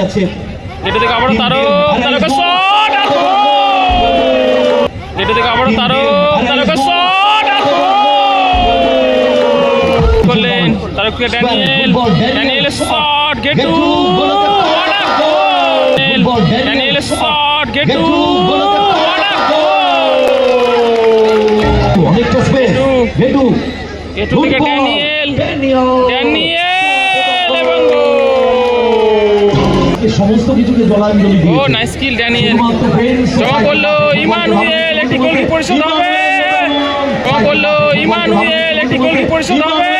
যাচ্ছে এটা থেকে আবারও তারকা শট এটা থেকে আবারও তারকা শট করলেন তারকা Daniel shot gotu Daniel shot gotu অনেকটা স্পেস গেটু এটু থেকে ড্যানিয়েল এবং সমস্ত কিছুকে জলাঞ্জলি দিয়ে ও নাইস কিল ড্যানিয়েল জমা করলো ইমানুয়েল একটি গোল কি পরিশোধ হবে জমা করলো ইমানুয়েল একটি গোল কি পরিশোধ হবে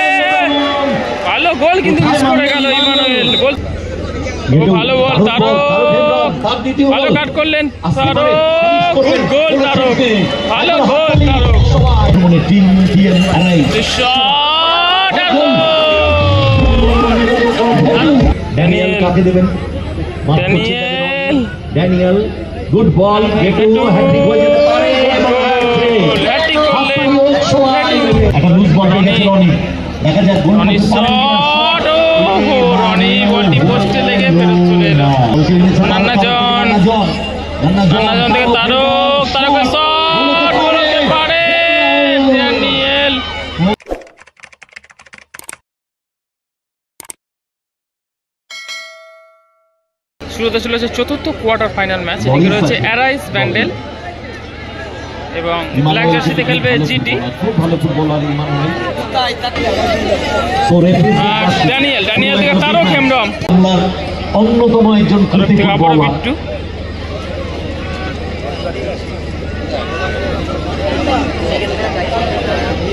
ভালো গোল কিন্তু মিস করে গেল ইমানুয়েল গোল ভালো বল তারক ভালো কাট করলেন তারক গুড গোল তারক ভালো গোল তারক মানে টিম আড়াইশ শট ড্যানিয়েল কাকে দেবেন Daniel good ball gotu hat trick হয়ে যেতে পারে হ্যাট্রিক করলেন একটা লুজ বল রেখেছে রনি দেখা যাক গোল রনি শট রনি বলটি পোস্টে লেগে ফেরত চলে এলো নান্না জন থেকে তারকা শট করতে পারে ড্যানিয়েল শুরুতে চলেছে চতুর্থ কোয়ার্টার ফাইনাল ম্যাচ এদিকে রয়েছে অ্যারাইজ ব্যান্ডেল এবং ব্ল্যাক জার্সিতে খেলবে জিটি ড্যানিয়েল থেকে তারক হেমব্রম অন্যতম একজন বিট্টু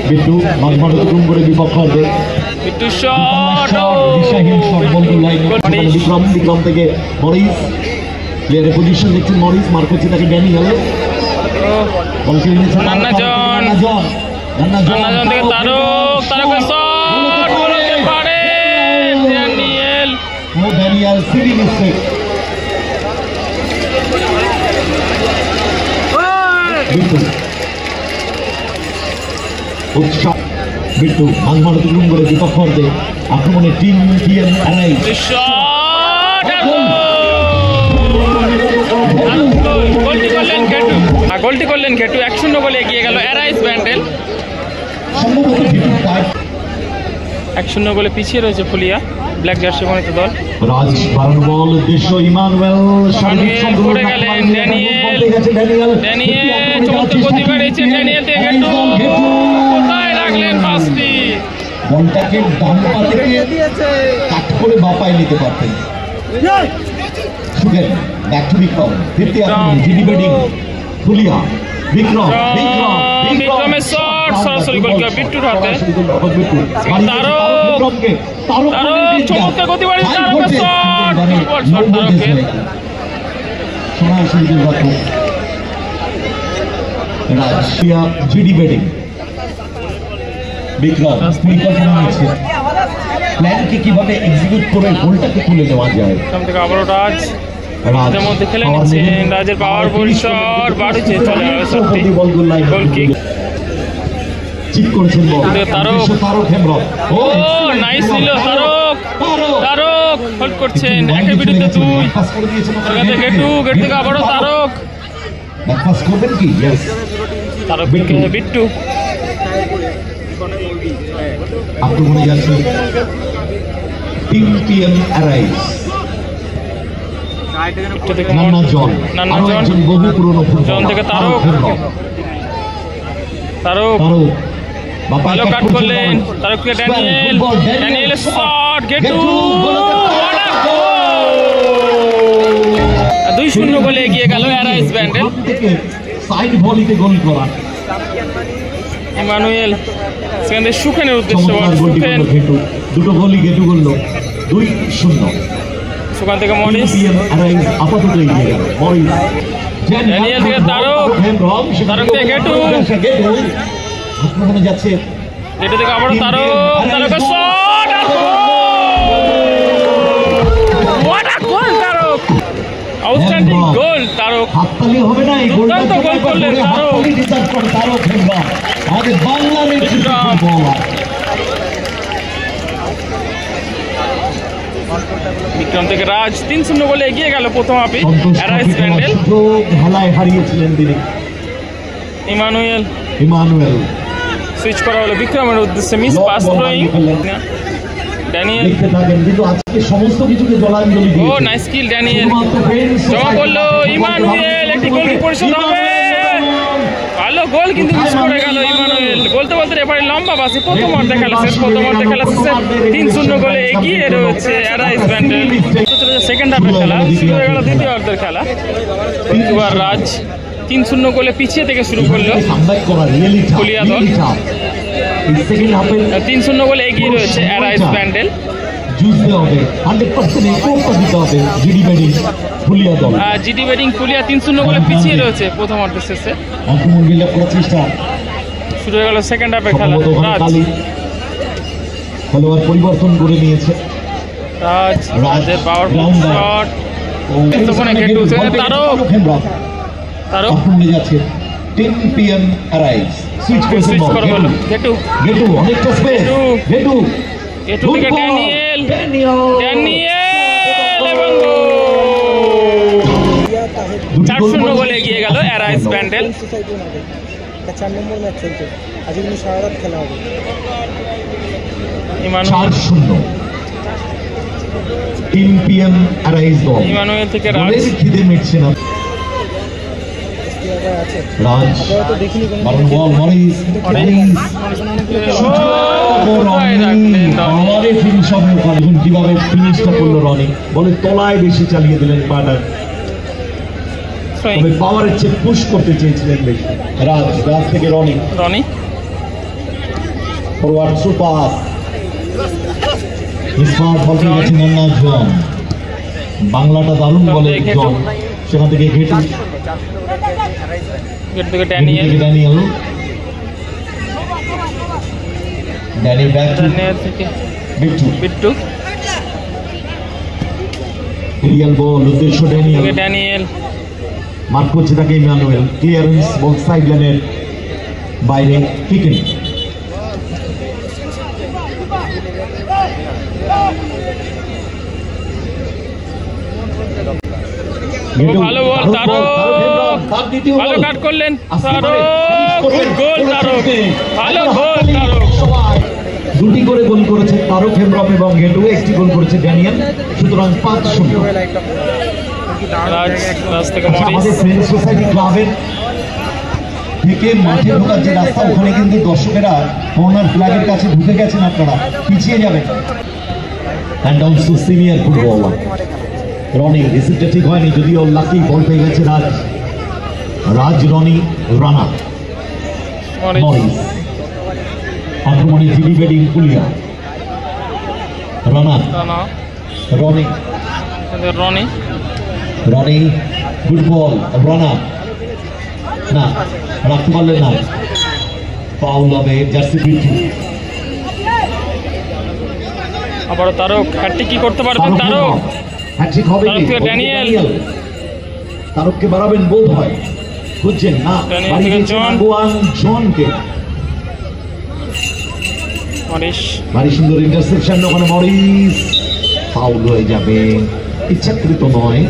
বিট্টু মাঝমাঠে করে বিপক্ষ হবে বিট্টু শট দিশাহীন শট বন্ধু লাইন বিক্রম থেকে মরিস প্লেয়ারের পজিশন দেখছেন মরিস মার করছে তাকে ড্যানিয়েল বল খেলে নিয়েছে নান্না জন থেকে তারকা শট করতে পারে ড্যানিয়েল সিডি মিস্টেক বিট্টু উৎসাহ বিট্টু মাঝমাঠে তুলুম করে বিপক্ষ হবে আক্রমণে টিম আড়াইশ গোলটি করলেন ঘেটু 1-0 গোলে এগিয়ে গেল অ্যারাইজ ব্যান্ডেল 1-0 গোলে পিছিয়ে রয়েছে ফুলিয়া ব্ল্যাক জার্সি মনিত দল রাজ বারণ বল উদ্দেশ্য ইমানুয়েল পড়ে গেলেন ড্যানিয়েল চমৎকার গতি বাড়িয়েছে ড্যানিয়েল থেকে ঘেটু কোথায় রাখলেন পাসটি বলটাকে ডান পা থেকে কাট করে বাপায় নিতে পারতেন সুগেন ব্যাক টু বিক্রম ফিরতে আপনি জিডি ব্যাটিং ফুলিয়া বিক্রমের শট সরাসরি গোলকিপার বিট্টুর হাতে তারক চমৎকার গতি বাড়িয়েছে তারকের শট ফুটবল শট তারকের সরাসরি রাখো রাশিয়া জিডি ব্যাটিং বিক্রম পরিকল্পনা নিচ্ছে প্ল্যানকে কিভাবে এক্সিকিউট করে গোলটাকে তুলে নেওয়া যায় এখান থেকে আবারও রাজের মধ্যে খেলে নিচ্ছেন রাজের পাওয়ারফুল শট বাড়িছে চলে গেল সত্যি গোল কিক ঠিক করেছেন বল তারক হেমব্রম ও নাইস ছিল তারক হোল্ড করছেন একের বিরুদ্ধে 2 গেটু থেকে আবারও তারক পাস করবেন কি यस তারক বিট্টু আক্রমণে যাচ্ছে টিম অ্যারাইজ নান্না জন বহু পুরনো জন থেকে তারক ভালো কাট করলেন তারক থেকে ড্যানিয়েল শট গেটু 2-0 গোলে এগিয়ে গেল অ্যারাইজ ব্যান্ডেল সাইড ভলিতে গোল করা ইমানুয়েল সেখানে সুখেনের উদ্দেশ্য দুটো গোলই গেটু করল 2-0 সুখান থেকে মরিস আপাতত এগিয়ে গেল মরিস ড্যানিয়েল থেকে তারক থেকে গেটু আক্রমণে যাচ্ছে গেটু থেকে আবারও তারকা shot what a goal Tarak outstanding গোল তারক হাততালি হবে না এই গোলটা গোল করলেন তারক আমাদের বাংলাদেশ বিক্রম থেকে রাজ 3-0 গোলে এগিয়ে গেল প্রথম হাফে। সন্তোষ অ্যারাইজ ট্রফিতে প্যান্ডেল সুযোগ হেলায় হারিয়েছিলেন তিনি। ইমানুয়েল সুইচ করা হলো বিক্রমের উদ্দেশ্যে, মিস পাস থ্রোয়িং। ড্যানিয়েল দেখতে থাকেন, কিন্তু আজকে সমস্ত কিছুকে জলাঞ্জলি ও দিয়েছে। নাইস কিল ড্যানিয়েল। শুধুমাত্র ফ্রেন্ডস জমা করলো ইমানুয়েল, একটি গোল কি পরিশোধ হবে? ভালো গোল কিন্তু মিস করে গেল ইমানুয়েল। বলতে বলতে এবারে লম্বা বাসি প্রথম অর্ধে খেলা শেষ। প্রথম অর্ধে খেলা শেষে 3-0 গোলে এগিয়ে রয়েছে অ্যারাইজ প্যান্ডেল। সেকেন্ড হাফের খেলা শুরু হয়ে গেল দ্বিতীয় অর্ধের খেলা। এবার রাজ 3-0 গোলে পিছিয়ে থেকে শুরু করলো ফুলিয়া দল। 3-0 গোলে এগিয়ে রয়েছে অ্যারাইজ প্যান্ডেল। জিডি ব্যাটিং ফুলিয়া 3-0 গোলে পিছিয়ে রয়েছে প্রথম অর্ধের শেষে। শুরু হয়ে গেল সেকেন্ড হাফের খেলা। খেলোয়াড় পরিবর্তন করে নিয়েছে। রাজের পাওয়ারফুল শট, তারও যাচ্ছে 10 PM অ্যারাইজ। সুইচ সুইচ করা হলো গেটু অনেকটা স্পেস। গেটু থেকে ড্যানিয়েল এবং 4-0 গোলে এগিয়ে গেল অ্যারাইজ প্যান্ডেল। 4 নম্বর ম্যাচ চলছে, আজকে কিন্তু সারা রাত খেলা হবে। 4-0 10 PM অ্যারাইজ দল। ইমানুয়েল থেকে রাজ খিদে মিটছে না। রাজ বারণ বল মরিস কিভাবে ফিনিশটা করলো রনি। বলে তলায় বেশি চালিয়ে দিলেন পাটা, তবে পাওয়ারের চেয়ে পুশ করতে চেয়েছিলেন বেশি। রাজ থেকে রনি ফরওয়ার্ড সুপার ইসমাত বলতে গেছেন না জন। বাংলাটা দারুণ বলে জন। সেখান থেকে ঘেটু থেকে ড্যানিয়েল থেকে বিট্টু রিয়াল বল উদ্দেশ্য ড্যানিয়েল মার্ক করছে তাকে ইমানুয়েল। ক্লিয়ারেন্স বল সাইড লাইনের বাইরে কিকিং। ভালো বল তারক, ভালো কাট করলেন তারক, গুড গোল তারক, ভালো গোল তারক। দুটি করে গোল করেছে তারক হেমব্রম এবং গেটু, একটি গোল করেছে ড্যানিয়েল। সুতরাং 5-0। আমাদের ফ্রেন্ডস সোসাইটি ক্লাবের থেকে মাঠে ঢোকার যে রাস্তা, ওখানে কিন্তু দর্শকেরা কর্নার ফ্ল্যাগের কাছে ঢুকে গেছেন, আপনারা পিছিয়ে যাবেন। And also senior footballer Rony, রিসিভটা ঠিক হয়নি, যদিও লাকি বল পেয়ে গেছে রাজ রনি রানা মরিস। আক্রমণে জিডি ব্যাটিং ফুলিয়া রানা রনি গুড বল রানা না রাখতে পারলেন না, ফাউল হবে। জার্সি বিট্টু আবার তারক হ্যাটট্রিক কি করতে পারবেন? তারক হ্যাটট্রিক হবে কি? ড্যানিয়েল তারককে বাড়াবেন বোধ হয়, বুঝছেন না? জনকে ভারী সুন্দর ইন্টারসেপশন, ওখানে মরিস ফাউল হয়ে যাবে, ইচ্ছাকৃত নয়।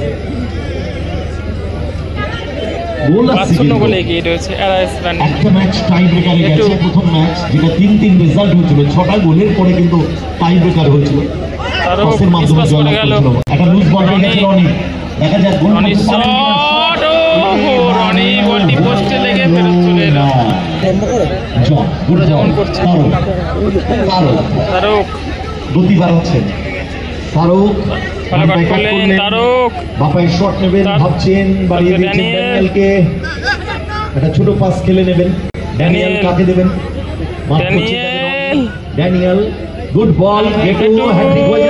একটা ম্যাচ টাই ব্রেকারে গেছে, প্রথম ম্যাচ যেটা 3-3 রেজাল্ট হয়েছিল, 6টা গোলের পরে কিন্তু টাই ব্রেকার হয়েছিল। একটা লুজ বল গেছে রনি, দেখা যাক গোল গতি বাড়াচ্ছেন তারক। বাপায় শট নেবেন ভাবছেন, বাড়িয়ে দিচ্ছেন ড্যানিয়েলকে, একটা ছোট পাস খেলে নেবেন। ড্যানিয়েল কাকে দেবেন? ড্যানিয়েল গুড বল, হ্যাট্রিক হয়ে